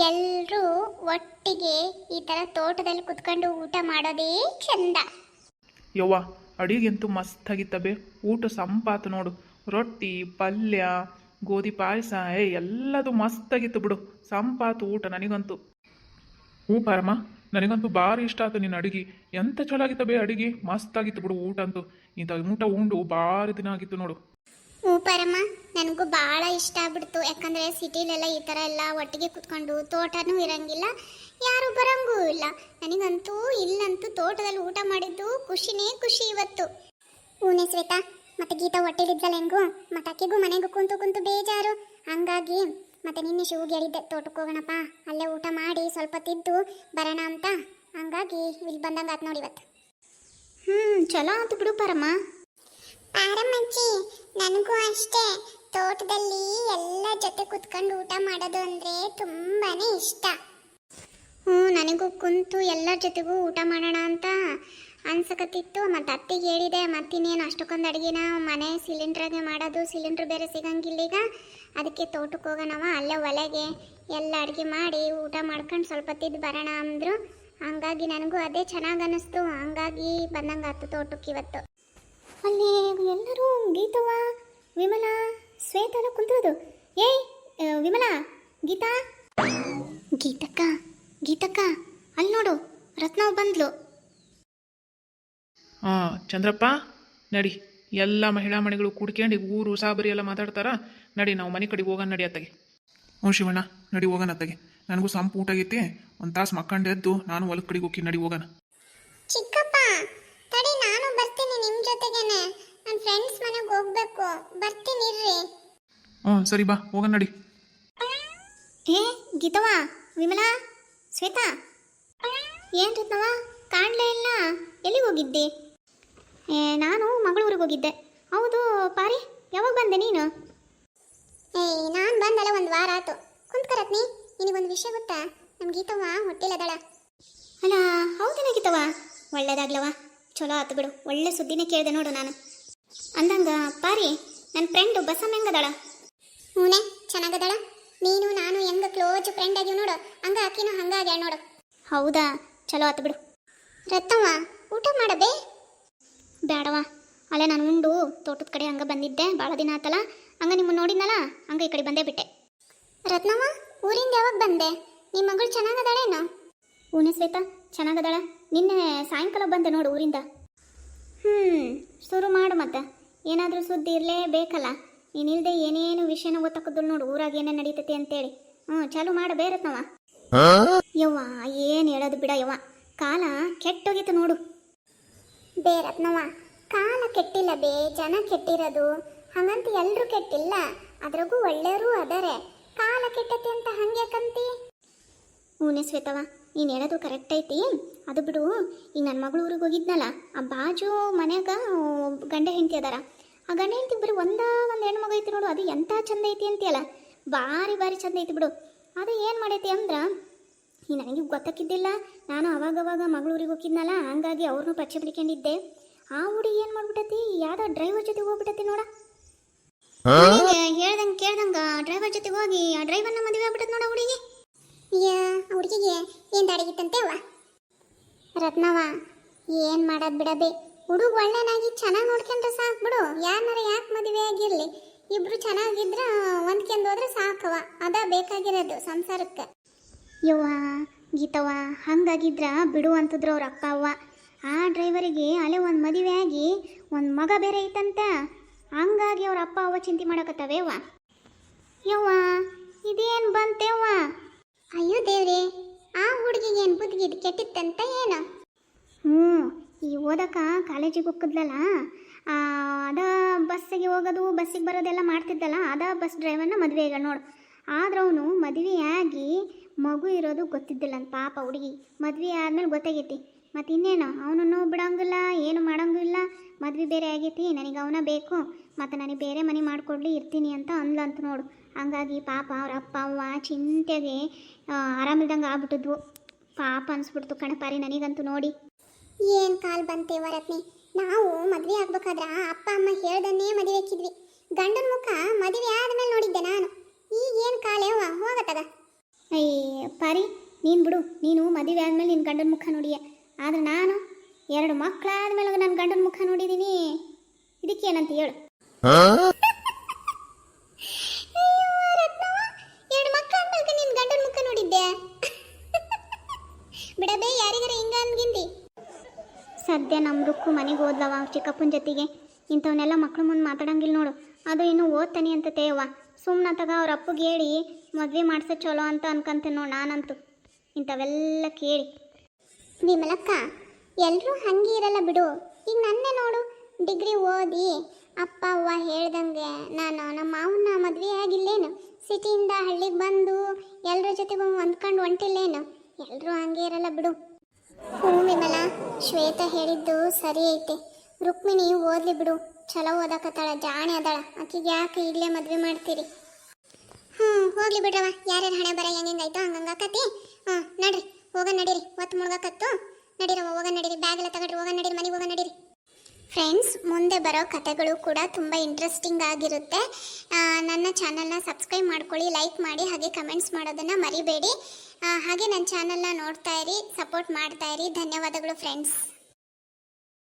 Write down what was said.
ಎಲ್ಲರೂ ಒಟ್ಟಿಗೆ ಈ ಥರ ತೋಟದಲ್ಲಿ ಕುತ್ಕೊಂಡು ಊಟ ಮಾಡೋದೇ ಚಂದ. ಯವ್ವ ಅಡಿಗೆಂತೂ ಮಸ್ತಾಗಿತ್ತ ಬೇ. ಊಟ ಸಂಪಾತು ನೋಡು. ರೊಟ್ಟಿ ಪಲ್ಯ ಗೋಧಿ ಪಾಯಸ ಎಲ್ಲದು ಮಸ್ತಾಗಿತ್ತು ಬಿಡು. ಸಂಪಾತು ಊಟ ನನಗಂತೂ. ಹ್ಞೂ ಪಾರಮ್ಮ, ನನಗಂತೂ ಭಾರಿ ಇಷ್ಟ ಆಯ್ತು ನಿನ್ನ ಅಡಿಗೆ. ಎಂತ ಚಲೋ ಆಗಿತ್ತ ಬೇ ಅಡಿಗೆ. ಮಸ್ತಾಗಿತ್ತು ಬಿಡು ಊಟ ಅಂತೂ. ಇಂಥ ಊಟ ಉಂಡು ಭಾರಿ ದಿನ ಆಗಿತ್ತು ನೋಡು. ಹ್ಞೂ ಪರಮ್ಮ, ನನಗೂ ಭಾಳ ಇಷ್ಟ ಆಗ್ಬಿಡ್ತು. ಯಾಕಂದರೆ ಸಿಟಿಲೆಲ್ಲ ಈ ಥರ ಎಲ್ಲ ಒಟ್ಟಿಗೆ ಕುತ್ಕೊಂಡು ತೋಟನೂ ಇರಂಗಿಲ್ಲ, ಯಾರು ಬರಂಗೂ ಇಲ್ಲ. ನನಗಂತೂ ಇಲ್ಲಂತೂ ತೋಟದಲ್ಲಿ ಊಟ ಮಾಡಿದ್ದು ಖುಷಿನೇ ಖುಷಿ ಇವತ್ತು. ಹೂನೇ ಶ್ವೇತಾ, ಮತ್ತೆ ಗೀತಾ ಹೊಟ್ಟೆಲಿದ್ದಲ್ಲ ಹೆಂಗು, ಮತ್ತೆ ಅಕ್ಕಿಗೂ ಮನೆಗೂ ಕುಂತು ಕುಂತು ಬೇಜಾರು. ಹಂಗಾಗಿ ಮತ್ತೆ ನಿನ್ನೆ ಶಿವಗೆ ಹೇಳಿದ್ದೆ ತೋಟಕ್ಕೆ ಹೋಗೋಣಪ್ಪ, ಅಲ್ಲೇ ಊಟ ಮಾಡಿ ಸ್ವಲ್ಪ ತಿದ್ದು ಬರೋಣ ಅಂತ. ಹಂಗಾಗಿ ಇಲ್ಲಿ ಬಂದಂಗೆ ಆತು ನೋಡಿ ಇವತ್ತು. ಚಲೋ ಆಯ್ತು ಬಿಡು ಪರಮ್ಮ. ಪಾರಮ್ಮಜ್ಜಿ, ನನಗೂ ಅಷ್ಟೇ ತೋಟದಲ್ಲಿ ಎಲ್ಲ ಜೊತೆ ಕುತ್ಕೊಂಡು ಊಟ ಮಾಡೋದು ಅಂದರೆ ತುಂಬಾನೇ ಇಷ್ಟ. ನನಗೂ ಕುಂತು ಎಲ್ಲರ ಜೊತೆಗೂ ಊಟ ಮಾಡೋಣ ಅಂತ ಅನ್ಸಕತ್ತಿತ್ತು. ಮತ್ತು ಅತ್ತಿಗೆ ಹೇಳಿದೆ, ಮತ್ತಿನ್ನೇನು ಅಷ್ಟಕ್ಕೊಂದು ಅಡುಗೆನ ಮನೆ ಸಿಲಿಂಡ್ರಾಗೆ ಮಾಡೋದು, ಸಿಲಿಂಡ್ರ್ ಬೇರೆ ಸಿಗಂಗಿಲ್ಲ ಈಗ. ಅದಕ್ಕೆ ತೋಟಕ್ಕೆ ಹೋಗೋಣವ, ಅಲ್ಲೇ ಒಲೆಗೆ ಎಲ್ಲ ಅಡುಗೆ ಮಾಡಿ ಊಟ ಮಾಡ್ಕೊಂಡು ಸ್ವಲ್ಪ ತಿದ್ದು ಬರೋಣ ಅಂದರು. ಹಂಗಾಗಿ ನನಗೂ ಅದೇ ಚೆನ್ನಾಗಿ ಅನ್ನಿಸ್ತು. ಹಂಗಾಗಿ ಬಂದಂಗಾಯ್ತು ತೋಟಕ್ಕೆ ಇವತ್ತು. ಅಲ್ಲಿ ಎಲ್ಲರೂ ಗೀತವ್ವ, ವಿಮಲಾ, ಶ್ವೇತ ಎಲ್ಲ ಕುಂತಿರೋದು. ಏಯ್ ವಿಮಲಾ, ಗೀತಾ, ಗೀತಕ್ಕ, ಗೀತಕ್ಕ, ಅಲ್ಲಿ ನೋಡು ರತ್ನವ್ ಬಂದ್ಲು. ಚಂದ್ರಪ್ಪ ನಡಿ, ಎಲ್ಲ ಮಹಿಳಾ ಮಣಿಗಳು ಕೂಡ್ಕೊಂಡು ಊರು ಸಾಬರಿ ಎಲ್ಲ ಮಾತಾಡ್ತಾರ. ನಡಿ ನಾವು ಮನೆ ಕಡೆಗೆ ಹೋಗೋಣ ನಡಿ ಅತ್ತಗೆ. ಹ್ಞೂ ಶಿವಣ್ಣ, ನಡಿ ಹೋಗೋಣ ಅತ್ತಗೆ. ನನಗೂ ಸಂಪು ಊಟ ಆಗೈತಿ. ಒಂದು ತಾಸು ಮಕ್ಕಂಡು ಎದ್ದು ನಾನು ಹೊಲದ ಕಡೆಗೆ ಹೋಗಿ ನಡಿ ಹೋಗೋಣ. ಚಿಕ್ಕಪ್ಪ ತಡಿ, ನಾನು ಬರ್ತೀನಿ ನಿಮ್ಮ ಜೊತೆಗೇನೆ. ನನ್ನ ಫ್ರೆಂಡ್ಸ್ ಮನೆಗೆ ಹೋಗ್ಬೇಕು, ಬರ್ತೀನಿ ಇರ್ರಿ. ಸರಿ ಬಾ ಹೋಗೋಣ ನಡಿ. ಏ ಗೀತವ್ವ, ವಿಮಲಾ, ಶ್ವೇತಾ, ಏನು ರತ್ನವ್ವ ಕಾಣಲೇ ಇಲ್ಲ, ಎಲ್ಲಿಗೆ ಹೋಗಿದ್ದೆ? ನಾನು ಮಂಗಳೂರಿಗೆ ಹೋಗಿದ್ದೆ. ಹೌದು ಪಾರಿ, ಯಾವಾಗ ಬಂದೆ ನೀನು? ನಾನು ಬಂದಲ್ಲ ಒಂದು ವಾರ ಆಯ್ತು. ಕುಂತ್ಕರತ್ನಿ, ನಿನಗೊಂದು ವಿಷಯ ಗೊತ್ತಾ? ನಮ್ಮ ಗೀತವ್ವ ಹೊಟ್ಟೆಲದಳ. ಅಲ್ಲ ಹೌದೇನ ಗೀತವ್ವ? ಒಳ್ಳೇದಾಗ್ಲವ, ಚಲೋ ಆಯ್ತು ಬಿಡು. ಒಳ್ಳೆ ಸುದ್ದಿನೇ ಕೇಳಿದೆ ನೋಡು ನಾನು. ಅಂದಂಗ ಪಾರಿ, ನನ್ನ ಫ್ರೆಂಡು ಬಸಮ್ಮ ಹೆಂಗದಳ? ಹೂನೆ, ಚೆನ್ನಾಗದಳ. ನೀನು ನಾನು ಹೆಂಗ ಕ್ಲೋಸ್ ಫ್ರೆಂಡ್ ಆಗಿವ್ ನೋಡು, ಹಂಗ ಆಕಿನೂ ಹಂಗಾಗ್ಯಾಳ ನೋಡು. ಹೌದಾ, ಚಲೋ ಆಯ್ತು ಬಿಡು. ರತ್ನವ್ವ ಊಟ ಮಾಡಬೇ? ಬೇಡವಾ, ಅಲ್ಲೇ ನಾನು ಉಂಡು ತೋಟದ ಕಡೆ ಹಂಗೆ ಬಂದಿದ್ದೆ, ಭಾಳ ದಿನ ಆತಲ್ಲ. ಹಂಗೆ ನಿಮ್ಮನ್ನು ನೋಡಿದ್ನಲ್ಲ, ಹಂಗೆ ಈ ಕಡೆ ಬಂದೇ ಬಿಟ್ಟೆ. ರತ್ನವ್ವ, ಊರಿಂದ ಯಾವಾಗ ಬಂದೆ? ನಿಮ್ಮ ಮಗಳು ಚೆನ್ನಾಗದಾಳೇನು? ಹೂನೆ ಶ್ವೇತಾ, ಚೆನ್ನಾಗದಾಳ. ನಿನ್ನೆ ಸಾಯಂಕಾಲ ಬಂದೆ ನೋಡು ಊರಿಂದ. ಶುರು ಮಾಡು ಮತ್ತೆ. ಏನಾದರೂ ಸುದ್ದಿ ಇರಲೇಬೇಕಲ್ಲ. ನೀನಿಲ್ದೆ ಏನೇನು ವಿಷಯನ ಗೊತ್ತಾಕೋದು ನೋಡು, ಊರಾಗ ಏನೇನು ನಡೀತೈತಿ ಅಂತೇಳಿ. ಚಾಲು ಮಾಡು ಬೇ ರತ್ನವ್ವ. ಯವ್ವ ಏನು ಹೇಳೋದು ಬಿಡ ಯವ್ವ, ಕಾಲ ಕೆಟ್ಟೋಗಿತ್ತು ನೋಡು. ಬೇ ರತ್ನವ್ವ, ಕಾಲ ಕೆಟ್ಟಿಲ್ಲ ಬೇ, ಜನ ಕೆಟ್ಟಿರೋದು. ಹಂಗಂತ ಎಲ್ಲರೂ ಕೆಟ್ಟಿಲ್ಲ, ಅದ್ರಾಗೂ ಒಳ್ಳೆಯವರು ಅದಾರೆ. ಕಾಲ ಕೆಟ್ಟತಿ ಅಂತ ಹಂಗ್ಯಾಕಂತಿ? ಹೂನೆ ಶ್ವೇತವ್ವ, ನೀನು ಹೇಳೋದು ಕರೆಕ್ಟ್ ಐತಿ. ಅದು ಬಿಡು, ಈಗ ನನ್ನ ಮಗಳು ಊರಿಗೆ ಹೋಗಿದ್ನಲ್ಲ, ಆ ಬಾಜು ಮನ್ಯಾಗ ಗಂಡ ಹೆಂಡತಿ ಅದಾರ. ಆ ಗಂಡ ಹೆಂಡತಿ ಬರೀ ಒಂದು ಹೆಣ್ಮಗು ಐತಿ ನೋಡು, ಅದು ಎಂಥ ಚಂದ ಐತಿ ಅಂತೀಯಲ್ಲ, ಭಾರಿ ಭಾರಿ ಚಂದ ಐತಿ ಬಿಡು. ಅದು ಏನು ಮಾಡೈತಿ ಅಂದ್ರೆ, ಈ ನನಗೆ ಗೊತ್ತಾಕಿದ್ದಿಲ್ಲ. ನಾನು ಅವಾಗವಾಗ ಮಗಳೂರಿಗೆ ಹೋಗಿದ್ನಲ್ಲ, ಹಂಗಾಗಿ ಅವ್ರನ್ನೂ ಪರಿಚಯ ಬಿಡ್ಕೊಂಡಿದ್ದೆ. ಆ ಹುಡುಗಿ ಏನು ಮಾಡ್ಬಿಟ್ಟತಿ, ಯಾವುದೋ ಡ್ರೈವರ್ ಜೊತೆಗೆ ಹೋಗ್ಬಿಟ್ಟತಿ ನೋಡ. ಹೇಳ್ದಂಗೆ ಕೇಳ್ದಂಗೆ ಡ್ರೈವರ್ ಜೊತೆಗೆ ಹೋಗಿ ಆ ಡ್ರೈವರ್ನ ಮದುವೆ ಆಗ್ಬಿಟ್ಟದ ನೋಡ ಹುಡುಗಿ. ಹುಡುಗಿಗೆ ಏನು ದಾಡಿಗಿತ್ತಂತೆ ಅವ್ವ? ರತ್ನವ್ವ, ಏನು ಮಾಡೋದು ಬಿಡಬೇ. ಹುಡುಗ ಒಳ್ಳೆನಾಗಿ ಚೆನ್ನಾಗಿ ನೋಡ್ಕೊಂಡ್ರೆ ಸಾಕು ಬಿಡು. ಯಾರನ್ನಾರ ಯಾಕೆ ಮದುವೆ ಆಗಿರಲಿ, ಇಬ್ರು ಚೆನ್ನಾಗಿದ್ರೆ ಹೊಂದ್ಕೊಂಡು ಹೋದ್ರೆ ಸಾಕವ. ಅದ ಬೇಕಾಗಿರೋದು ಸಂಸಾರಕ್ಕೆ. ಯವ್ವ ಗೀತವ್ವ, ಹಂಗಾಗಿದ್ರ ಬಿಡು ಅಂತಿದ್ರು ಅವ್ರ ಅಪ್ಪ ಅವ್ವ. ಆ ಡ್ರೈವರಿಗೆ ಅಲ್ಲೇ ಒಂದು ಮದುವೆ ಆಗಿ ಒಂದು ಮಗ ಬೇರೆ ಐತಂತ. ಹಂಗಾಗಿ ಅವ್ರ ಅಪ್ಪ ಅವ್ವ ಚಿಂತೆ ಮಾಡಕತ್ತವೇವ್ವ. ಯವ್ವ ಇದೇನು ಬಂತೇವ್ವ? ಅಯ್ಯೋ ದೇವ್ರೆ, ಆ ಹುಡುಗಿಗೆ ಏನು ಬುದ್ಧಿಗೆ ಕೆಟ್ಟಿತ್ತಂತ ಏನು? ಈ ಓದಕ್ಕ ಕಾಲೇಜಿಗೆ ಹೋಗಿದ್ಲಲ್ಲ, ಅದ ಬಸ್ಸಿಗೆ ಹೋಗೋದು ಬಸ್ಸಿಗೆ ಬರೋದೆಲ್ಲ ಮಾಡ್ತಿದ್ದಲ್ಲ, ಅದ ಬಸ್ ಡ್ರೈವರ್ನ ಮದುವೆ ಈಗ ನೋಡು. ಆದ್ರೆ ಅವನು ಮದುವೆಯಾಗಿ ಮಗು ಇರೋದು ಗೊತ್ತಿದ್ದಿಲ್ಲ ಅಂತ ಪಾಪ ಹುಡುಗಿ. ಮದುವೆ ಆದ್ಮೇಲೆ ಗೊತ್ತಾಗೈತಿ. ಮತ್ತು ಇನ್ನೇನು, ಅವನನ್ನು ಬಿಡೋಂಗಿಲ್ಲ, ಏನು ಮಾಡೋಂಗಿಲ್ಲ. ಮದುವೆ ಬೇರೆ ಆಗೈತಿ, ನನಗೆ ಅವನ ಬೇಕು, ಮತ್ತು ನನಗೆ ಬೇರೆ ಮನೆ ಮಾಡಿಕೊಡ್ಲಿ, ಇರ್ತೀನಿ ಅಂತ ಅಂದ್ಲಂತ ನೋಡು. ಹಂಗಾಗಿ ಪಾಪ ಅವ್ರ ಅಪ್ಪ ಅವ್ವ ಚಿಂತೆಗೆ ಆರಾಮಿಲ್ದಂಗೆ ಆಗ್ಬಿಟ್ಟಿದ್ವು. ಪಾಪ ಅನಿಸ್ಬಿಡ್ತು ಕಣಪಾರಿ ನನಗಂತೂ ನೋಡಿ. ಏನು ಕಾಲ್ ಬಂತೇವ ರತ್ನಿ. ನಾವು ಮದುವೆ ಆಗ್ಬೇಕಾದ್ರೆ ಅಪ್ಪ ಅಮ್ಮ ಹೇಳ್ದನ್ನೇ ಮದುವೆ ಹಾಕಿದ್ವಿ. ಗಂಡನ ಮುಖ ಮದುವೆ ಆದ್ಮೇಲೆ ನೋಡಿದ್ದೆ ನಾನು. ಈಗೇನು ಕಾಲೇವ ಹೋಗತ್ತದ. ಅಯ್ಯ ಪಾರಿ ನೀನು ಬಿಡು, ನೀನು ಮದುವೆ ಆದಮೇಲೆ ನಿನ್ನ ಗಂಡನ ಮುಖ ನೋಡಿಯ, ಆದರೆ ನಾನು 2 ಮಕ್ಕಳಾದ್ಮೇಲೆ ನನ್ನ ಗಂಡನ ಮುಖ ನೋಡಿದ್ದೀನಿ. ಇದಕ್ಕೇನಂತ ಹೇಳು? ಅಯ್ಯೋ ರತ್ನವ್ವ, 2 ಮಕ್ಕಳಾದ್ಮೇಲೆ ನಿನ್ನ ಗಂಡನ ಮುಖ ನೋಡಿದ್ದೆ ಬಿಡಬೇ, ಯಾರಿಗಾರ ಹಿಂಗ ಅನ್ಗಿಂದಿ. ಸದ್ಯ ನಮ್ಮ ರುಕ್ಕು ಮನೆಗೆ ಹೋದ್ಲವ ಚಿಕ್ಕಪ್ಪನ ಜೊತೆಗೆ. ಇಂಥವನ್ನೆಲ್ಲ ಮಕ್ಳು ಮುಂದೆ ಮಾತಾಡಂಗಿಲ್ಲ ನೋಡು. ಅದು ಇನ್ನೂ ಓದ್ತಾನೆ ಅಂತ ತೇವ ಸುಮ್ಮನತ್ತಾಗ ಅವ್ರ ಅಪ್ಪಗೆ ಹೇಳಿ ಮದುವೆ ಮಾಡ್ಸೋ ಚಲೋ ಅಂತ ಅನ್ಕಂತೇನೆ ನೋಡಿ ನಾನಂತೂ. ಇಂಥವೆಲ್ಲ ಕೇಳಿ ವಿಮಲಕ್ಕ, ಎಲ್ಲರೂ ಹಂಗೆ ಇರಲ್ಲ ಬಿಡು. ಈಗ ನನ್ನೇ ನೋಡು, ಡಿಗ್ರಿ ಓದಿ ಅಪ್ಪ ಅವ್ವ ಹೇಳ್ದಂಗೆ ನಾನು ನಮ್ಮ ಮಾವನ್ನ ಮದುವೆ ಆಗಿಲ್ಲೇನು, ಸಿಟಿಯಿಂದ ಹಳ್ಳಿಗೆ ಬಂದು ಎಲ್ಲರ ಜೊತೆಗೂ ಹೊಂದ್ಕೊಂಡು ಹೊಂಟಿಲ್ಲೇನು. ಎಲ್ಲರೂ ಹಂಗೆ ಇರಲ್ಲ ಬಿಡು. ಹ್ಞೂ ವಿಮಲ, ಶ್ವೇತಾ ಹೇಳಿದ್ದು ಸರಿ ಐತೆ. ರುಕ್ಮಿಣಿ ಓದ್ಲಿ ಬಿಡು, ಚಲೋ ಓದಾಕತ್ತಾಳ, ಜಾಣೆ ಅದಾಳ. ಆಕಿಗೆ ಯಾಕೆ ಇಲ್ಲೇ ಮದುವೆ ಮಾಡ್ತೀರಿ? ಹೋಗ್ಲಿ ಬಿಡ್ರವ, ಯಾರ್ಯಾರು ಹಣೆ ಬರ ಹೆಂಗಾಯ್ತು ಹಂಗಂಗಾಕತಿ. ನಡ್ರಿ ಹೋಗ ನಡೀರಿ, ಒತ್ತು ಮುಳುಗಾಕತ್ತು. ನಡೀರವ, ಹೋಗ ನಡೀರಿ, ಬ್ಯಾಗ್ ಎಲ್ಲ ತಗೊಂಡ್ರಿ, ಹೋಗ ನಡೀರಿ, ಮನೆಗೆ ಹೋಗ ನಡೀರಿ. ಫ್ರೆಂಡ್ಸ್, ಮುಂದೆ ಬರೋ ಕಥೆಗಳು ಕೂಡ ತುಂಬ ಇಂಟ್ರೆಸ್ಟಿಂಗ್ ಆಗಿರುತ್ತೆ. ನನ್ನ ಚಾನಲ್ನ ಸಬ್ಸ್ಕ್ರೈಬ್ ಮಾಡ್ಕೊಳ್ಳಿ, ಲೈಕ್ ಮಾಡಿ, ಹಾಗೆ ಕಮೆಂಟ್ಸ್ ಮಾಡೋದನ್ನು ಮರಿಬೇಡಿ. ಹಾಗೆ ನನ್ನ ಚಾನಲ್ನ ನೋಡ್ತಾ ಇರಿ, ಸಪೋರ್ಟ್ ಮಾಡ್ತಾ ಇರಿ. ಧನ್ಯವಾದಗಳು ಫ್ರೆಂಡ್ಸ್.